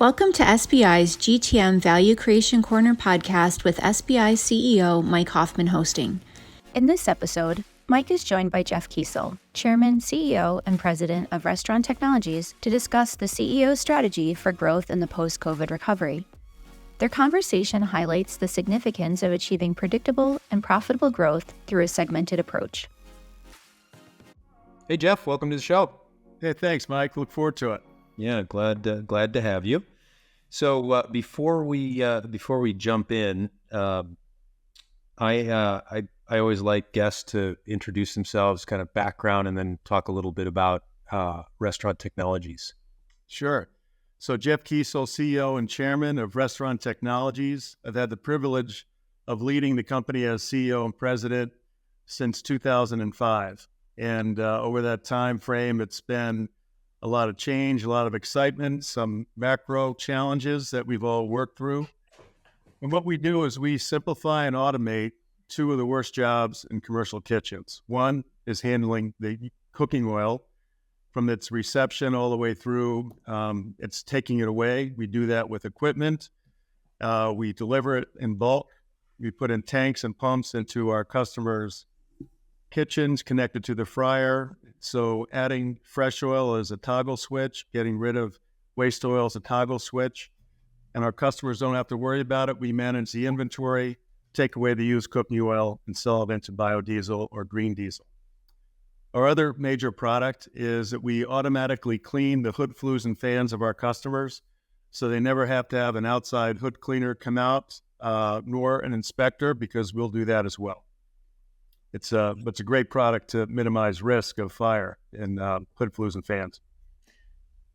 Welcome to SBI's GTM Value Creation Corner podcast with SBI CEO Mike Hoffman hosting. In this episode, Mike is joined by Jeff Kiesel, Chairman, CEO, and President of Restaurant Technologies, to discuss the CEO's strategy for growth in the post-COVID recovery. Their conversation highlights the significance of achieving predictable and profitable growth through a segmented approach. Hey, Jeff, welcome to the show. Hey, thanks, Mike. Look forward to it. Yeah, glad to have you. So before we jump in, I always like guests to introduce themselves, kind of background, and then talk a little bit about Restaurant Technologies. Sure. So Jeff Kiesel, CEO and Chairman of Restaurant Technologies. I've had the privilege of leading the company as CEO and President since 2005. And over that time frame, it's been a lot of change, a lot of excitement, some macro challenges that we've all worked through. And what we do is we simplify and automate two of the worst jobs in commercial kitchens. One is handling the cooking oil from its reception all the way through. It's taking it away. We do that with equipment. We deliver it in bulk. We put in tanks and pumps into our customers' kitchens connected to the fryer. So adding fresh oil is a toggle switch, getting rid of waste oil is a toggle switch, and our customers don't have to worry about it. We manage the inventory, take away the used cooking oil, and sell it into biodiesel or green diesel. Our other major product is that we automatically clean the hood flues and fans of our customers, so they never have to have an outside hood cleaner come out, nor an inspector, because we'll do that as well. It's a great product to minimize risk of fire in hood flues and fans.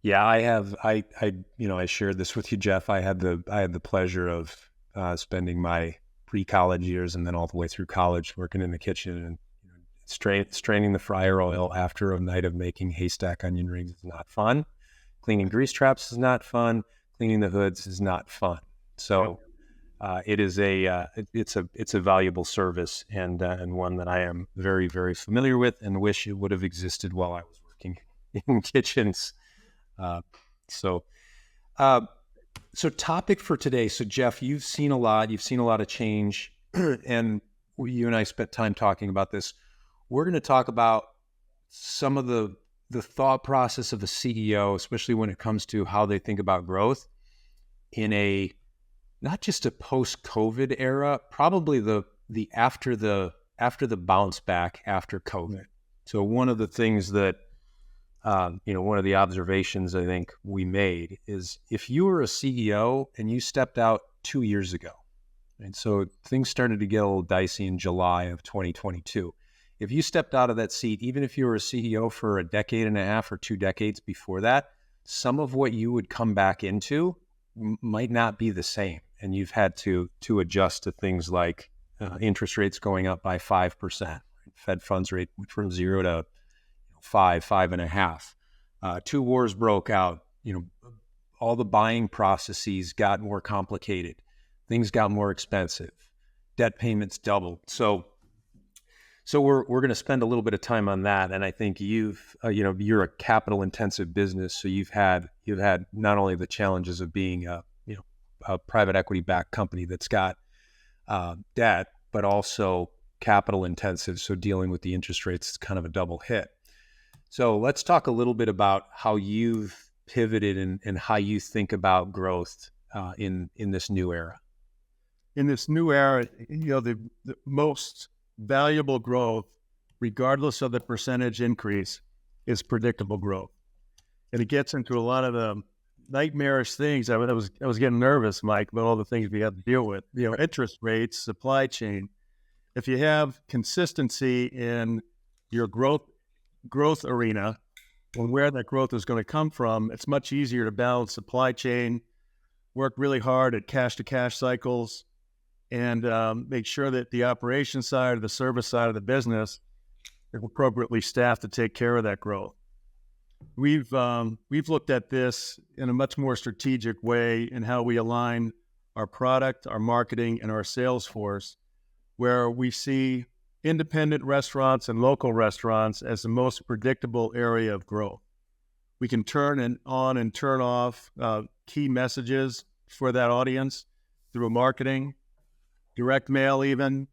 Yeah, I shared this with you, Jeff. I had the pleasure of spending my pre-college years and then all the way through college working in the kitchen, and straining the fryer oil after a night of making haystack onion rings is not fun. Cleaning grease traps is not fun. Cleaning the hoods is not fun. So. It's a valuable service and one that I am very, very familiar with and wish it would have existed while I was working in kitchens. So topic for today. So Jeff, you've seen a lot of change, and you and I spent time talking about this. We're going to talk about some of the thought process of a CEO, especially when it comes to how they think about growth in a not just a post-COVID era, probably the after the bounce back after COVID. So one of the things that one of the observations I think we made is if you were a CEO and you stepped out 2 years ago, and so things started to get a little dicey in July of 2022. If you stepped out of that seat, even if you were a CEO for a decade and a half or 2 decades before that, some of what you would come back into might not be the same. And you've had to adjust to things like interest rates going up by 5%, Fed funds rate went from 0 to 5.5. 2 wars broke out. All the buying processes got more complicated. Things got more expensive. Debt payments doubled. So we're going to spend a little bit of time on that. And I think you're a capital intensive business, so you've had not only the challenges of being a private equity backed company that's got debt, but also capital intensive. So dealing with the interest rates is kind of a double hit. So let's talk a little bit about how you've pivoted and how you think about growth in this new era. In this new era, the most valuable growth, regardless of the percentage increase, is predictable growth. And it gets into a lot of the nightmarish things. I was getting nervous, Mike, about all the things we have to deal with. Interest rates, supply chain. If you have consistency in your growth arena and where that growth is going to come from, it's much easier to balance supply chain, work really hard at cash-to-cash cycles, and make sure that the operation side or the service side of the business is appropriately staffed to take care of that growth. We've looked at this in a much more strategic way in how we align our product, our marketing, and our sales force, where we see independent restaurants and local restaurants as the most predictable area of growth. We can turn on and turn off key messages for that audience through marketing, direct mail, even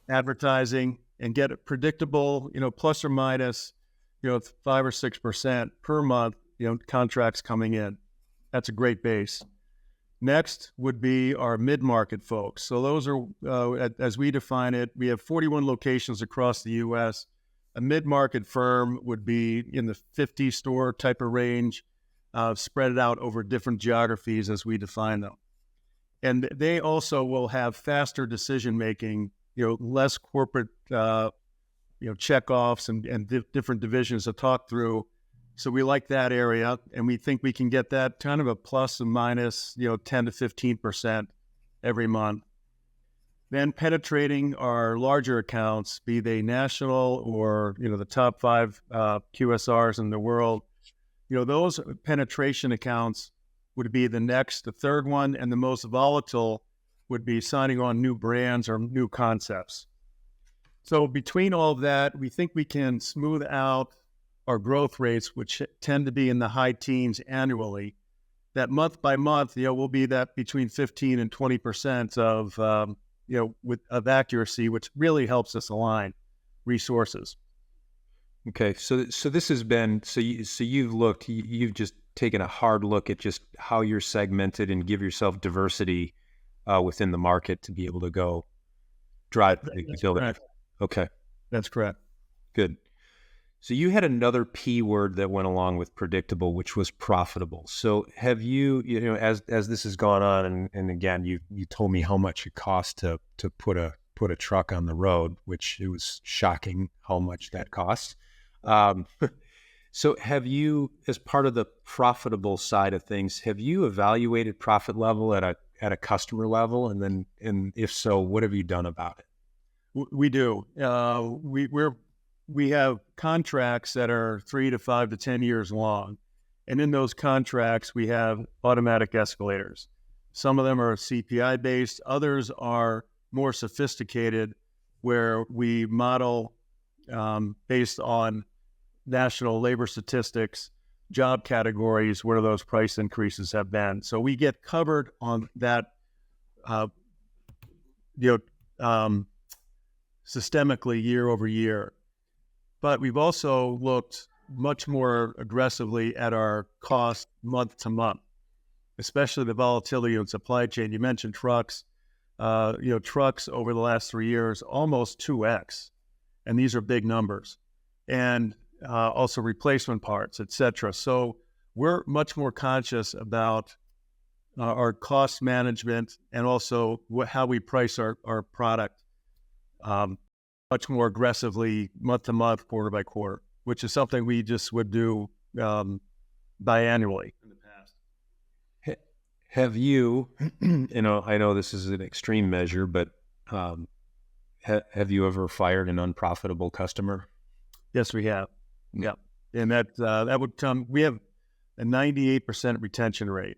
advertising, and get a predictable, plus or minus, 5 or 6% per month, contracts coming in. That's a great base. Next would be our mid-market folks. So those are, as we define it, we have 41 locations across the U.S. A mid-market firm would be in the 50 store type of range, spread it out over different geographies as we define them. And they also will have faster decision-making, less corporate, checkoffs and different divisions to talk through. So we like that area, and we think we can get that kind of a plus and minus, 10 to 15% every month. Then penetrating our larger accounts, be they national or, the top 5 QSRs in the world, those penetration accounts would be the third one, and the most volatile would be signing on new brands or new concepts. So between all of that, we think we can smooth out our growth rates, which tend to be in the high teens annually. That month by month, will be that between 15 and 20% of accuracy, which really helps us align resources. Okay, so this has been you've just taken a hard look at just how you're segmented and give yourself diversity within the market to be able to go drive build it. Okay, that's correct. Good. So you had another P word that went along with predictable, which was profitable. So have you, as this has gone on, and again, you told me how much it cost to put a truck on the road, which it was shocking how much that costs. So have you, as part of the profitable side of things, have you evaluated profit level at a customer level, and if so, what have you done about it? We do. We have contracts that are 3 to 5 to 10 years long. And in those contracts, we have automatic escalators. Some of them are CPI based. Others are more sophisticated, where we model based on national labor statistics, job categories, where those price increases have been. So we get covered on that, systemically year over year. But we've also looked much more aggressively at our cost month to month, especially the volatility in supply chain. You mentioned trucks. Trucks over the last 3 years, almost 2x. And these are big numbers. And also replacement parts, et cetera. So we're much more conscious about our cost management and also how we price our product much more aggressively month to month, quarter by quarter, which is something we just would do biannually in the past. Have you, I know this is an extreme measure, but have you ever fired an unprofitable customer? Yes, we have. Yeah. And that would come, we have a 98% retention rate.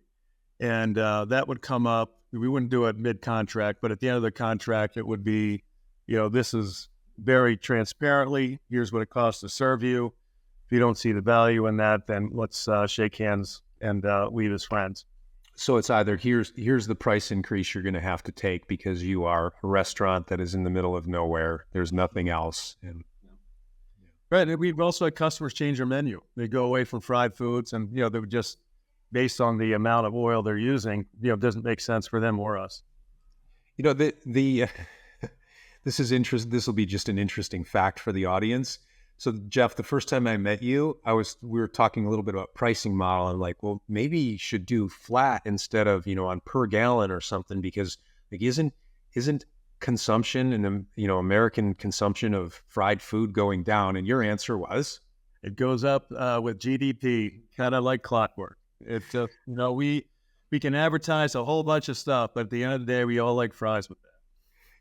And that would come up, we wouldn't do it mid-contract, but at the end of the contract, it would be, this is very transparently, here's what it costs to serve you. If you don't see the value in that, then let's shake hands and leave as friends. So it's either here's the price increase you're going to have to take because you are a restaurant that is in the middle of nowhere. There's nothing else. Right. And we've also had customers change their menu. They go away from fried foods, and they would just, based on the amount of oil they're using, it doesn't make sense for them or us. This is interesting. This will be just an interesting fact for the audience. So Jeff, the first time I met you, we were talking a little bit about pricing model. I'm like, well, maybe you should do flat instead of, on per gallon or something, because like, isn't consumption and, American consumption of fried food going down? And your answer was? It goes up with GDP, kind of like clockwork. It's we can advertise a whole bunch of stuff, but at the end of the day, we all like fries with that.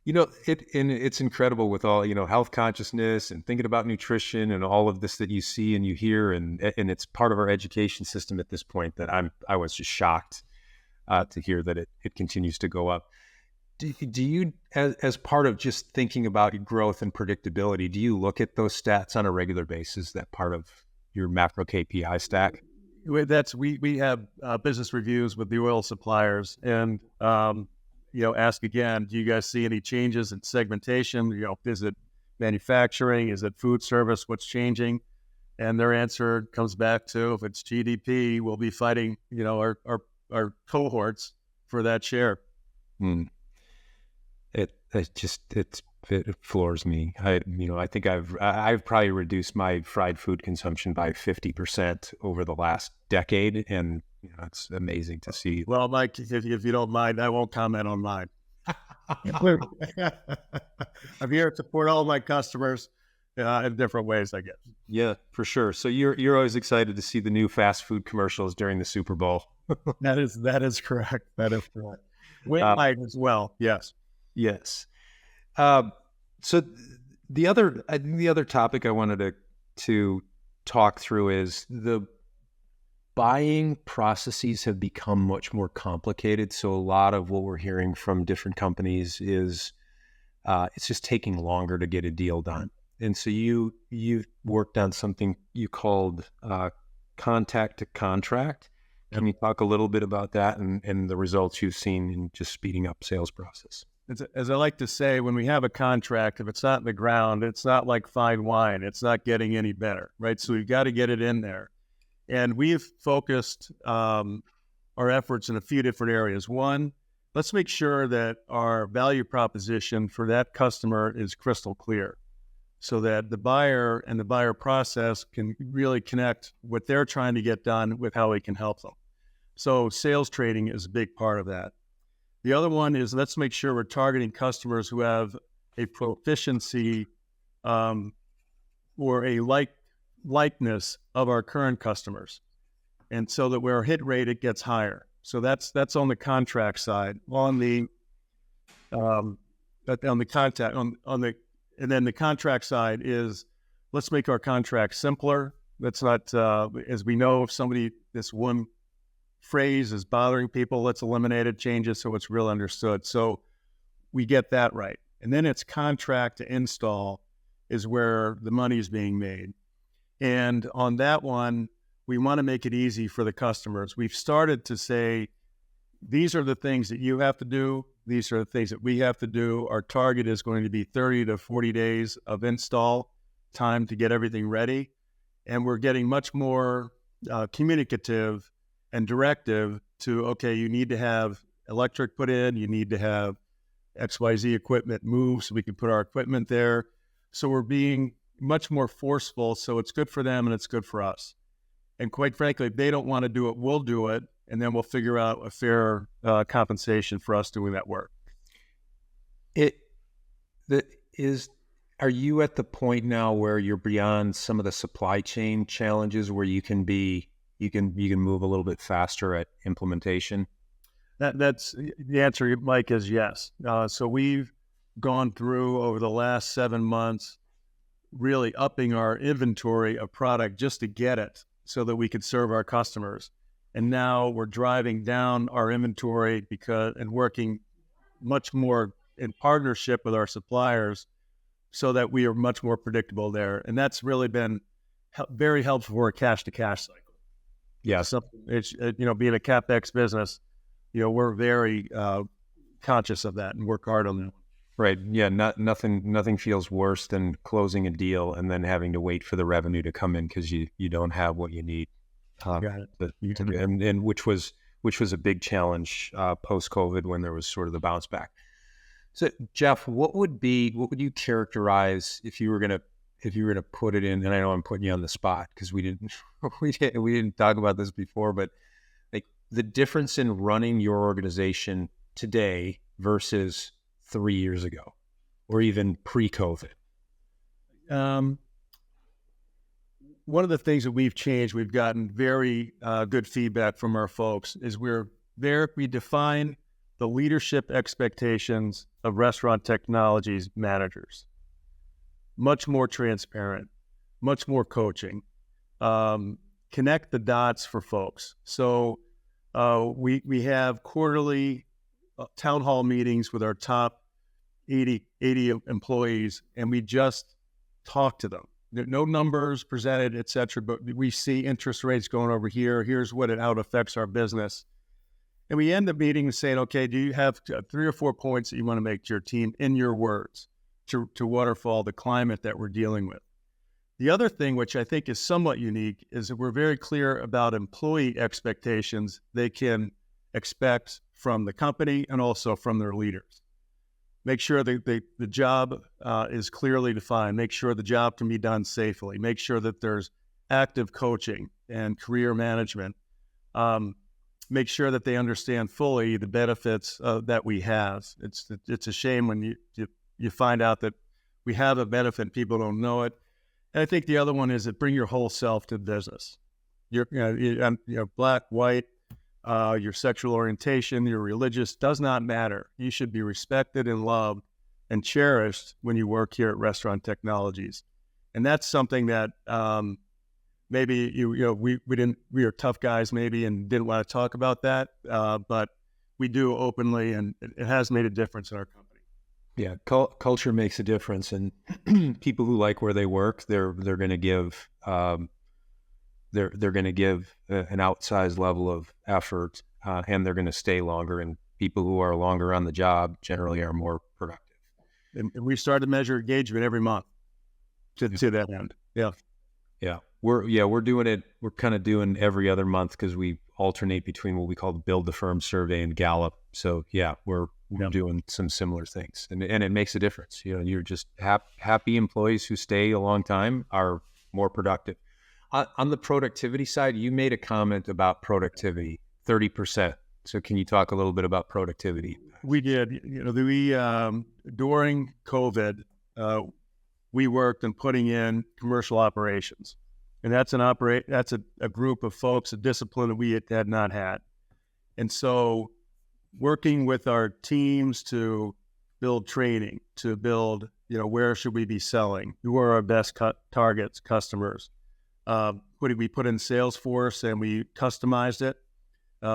It's incredible with all, health consciousness and thinking about nutrition and all of this that you see and you hear, and it's part of our education system at this point that I was just shocked to hear that it continues to go up. Do you, as part of just thinking about growth and predictability, do you look at those stats on a regular basis, that part of your macro KPI stack? We have business reviews with the oil suppliers, and ask again, do you guys see any changes in segmentation? Is it manufacturing? Is it food service? What's changing? And their answer comes back to, if it's GDP, we'll be fighting, our cohorts for that share. It floors me. I think I've probably reduced my fried food consumption by 50% over the last decade, and it's amazing to see. Well, Mike, if you don't mind, I won't comment on mine. I'm here to support all of my customers in different ways, I guess. Yeah, for sure. So you're always excited to see the new fast food commercials during the Super Bowl. That is correct. That is correct. Might as well. Yes. Yes. So the other topic I wanted to talk through is the buying processes have become much more complicated. So a lot of what we're hearing from different companies is it's just taking longer to get a deal done. And so you worked on something you called contact to contract. Can you talk a little bit about that and the results you've seen in just speeding up sales process? As I like to say, when we have a contract, if it's not in the ground, it's not like fine wine. It's not getting any better, right? So we've got to get it in there. And we've focused our efforts in a few different areas. One, let's make sure that our value proposition for that customer is crystal clear, so that the buyer and the buyer process can really connect what they're trying to get done with how we can help them. So sales training is a big part of that. The other one is, let's make sure we're targeting customers who have a proficiency or a likeness of our current customers, and so that where our hit rate, it gets higher. So that's on the contract side. And then the contract side is, let's make our contract simpler. Let's not, as we know, if this one phrase is bothering people, let's eliminate it, change it so it's real understood. So we get that right. And then it's contract to install is where the money is being made. And on that one, we want to make it easy for the customers. We've started to say, these are the things that you have to do. These are the things that we have to do. Our target is going to be 30 to 40 days of install time to get everything ready. And we're getting much more communicative and directive to, okay, you need to have electric put in, you need to have XYZ equipment move so we can put our equipment there. So we're being much more forceful, so it's good for them and it's good for us. And quite frankly, if they don't want to do it, we'll do it, and then we'll figure out a fair compensation for us doing that work. Are you at the point now where you're beyond some of the supply chain challenges where you can move a little bit faster at implementation? That's the answer, Mike, is yes. So we've gone through over the last 7 months, really upping our inventory of product just to get it so that we could serve our customers. And now we're driving down our inventory and working much more in partnership with our suppliers so that we are much more predictable there. And that's really been very helpful for a cash-to-cash cycle. Yeah. So it's, being a CapEx business, we're very conscious of that and work hard on that. Right. Yeah. Nothing feels worse than closing a deal and then having to wait for the revenue to come in because you don't have what you need. Got it. And which was a big challenge post-COVID when there was sort of the bounce back. So Jeff, what would you characterize if you were gonna put it in? And I know I'm putting you on the spot because we didn't talk about this before, but like the difference in running your organization today versus 3 years ago, or even pre-COVID. One of the things that we've changed, we've gotten very good feedback from our folks, is we define the leadership expectations of restaurant technologies managers. Much more transparent, much more coaching, connect the dots for folks. So we have quarterly town hall meetings with our top 80 employees, and we just talk to them. no numbers presented, et cetera, but we see interest rates going over here. Here's how it affects our business. And we end the meeting saying, okay, do you have 3 or 4 points that you want to make to your team in your words to waterfall the climate that we're dealing with? The other thing, which I think is somewhat unique, is that we're very clear about employee expectations they can expect from the company and also from their leaders. Make sure that the job is clearly defined. Make sure the job can be done safely. Make sure that there's active coaching and career management. Make sure that they understand fully the benefits that we have. It's a shame when you find out that we have a benefit and people don't know it. And I think the other one is that bring your whole self to business. You're black, white, your sexual orientation, your religious, does not matter. You should be respected and loved and cherished when you work here at Restaurant Technologies. And that's something that maybe we are tough guys maybe and didn't want to talk about that, but we do openly, and it has made a difference in our company. Yeah, culture makes a difference, and people who like where they work, they're going to give they're going to give an outsized level of effort, and they're going to stay longer. And people who are longer on the job generally are more productive. And we start to measure engagement every month to that end. Yeah. We're doing it. We're kind of doing every other month because we alternate between what we call the Build the Firm survey and Gallup. So we're doing some similar things, and it makes a difference. You're just happy employees who stay a long time are more productive. On the productivity side, you made a comment about productivity, 30%. So can you talk a little bit about productivity? We did. During COVID, we worked on putting in commercial operations. And that's a group of folks, a discipline that we had not had. And so working with our teams to build training, to build, where should we be selling? Who are our best targets, customers? We put in Salesforce and we customized it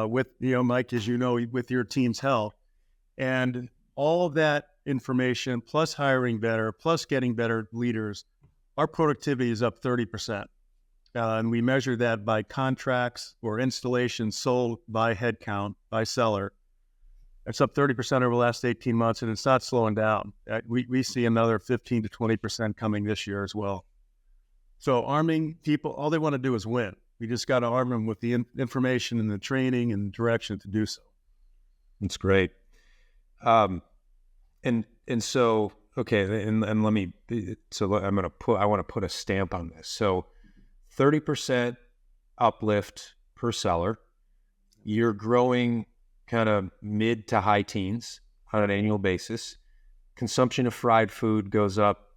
with, Mike, as you know, with your team's help. And all of that information, plus hiring better, plus getting better leaders, our productivity is up 30%. And we measure that by contracts or installations sold by headcount, by seller. It's up 30% over the last 18 months, and it's not slowing down. We see another 15 to 20% coming this year as well. So arming people, all they want to do is win. We just got to arm them with the information and the training and direction to do so. That's great. And so, okay, and let me, so I want to put a stamp on this. So 30% uplift per seller. You're growing kind of mid to high teens on an annual basis. Consumption of fried food goes up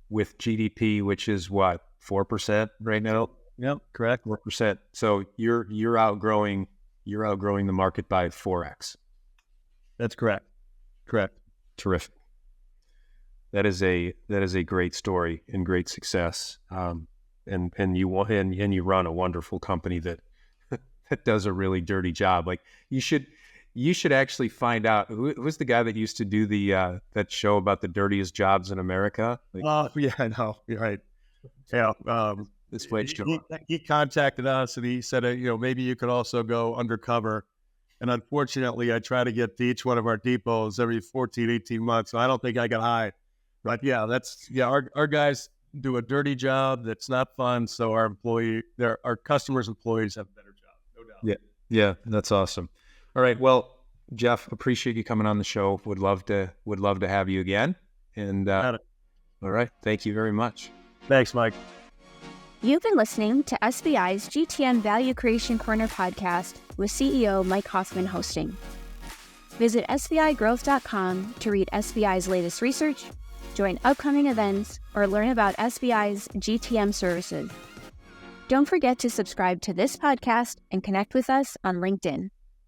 with GDP, which is what, 4% right now? Yep, correct. 4%. So you're outgrowing the market by 4x. That's correct. Correct. Terrific. That is a great story and great success. And you run a wonderful company that does a really dirty job. Like you should actually find out who's the guy that used to do the that show about the dirtiest jobs in America. Yeah, I know. You're right. Yeah. This wage he contacted us and he said, maybe you could also go undercover. And unfortunately, I try to get to each one of our depots every 14, 18 months. So I don't think I got hired. But our guys do a dirty job that's not fun. So our customers' employees have a better job, no doubt. Yeah, that's awesome. All right, well, Jeff, appreciate you coming on the show. Would love to have you again. And all right, thank you very much. Thanks, Mike. You've been listening to SBI's GTM Value Creation Corner podcast with CEO Mike Hoffman hosting. Visit SBIgrowth.com to read SBI's latest research, join upcoming events, or learn about SBI's GTM services. Don't forget to subscribe to this podcast and connect with us on LinkedIn.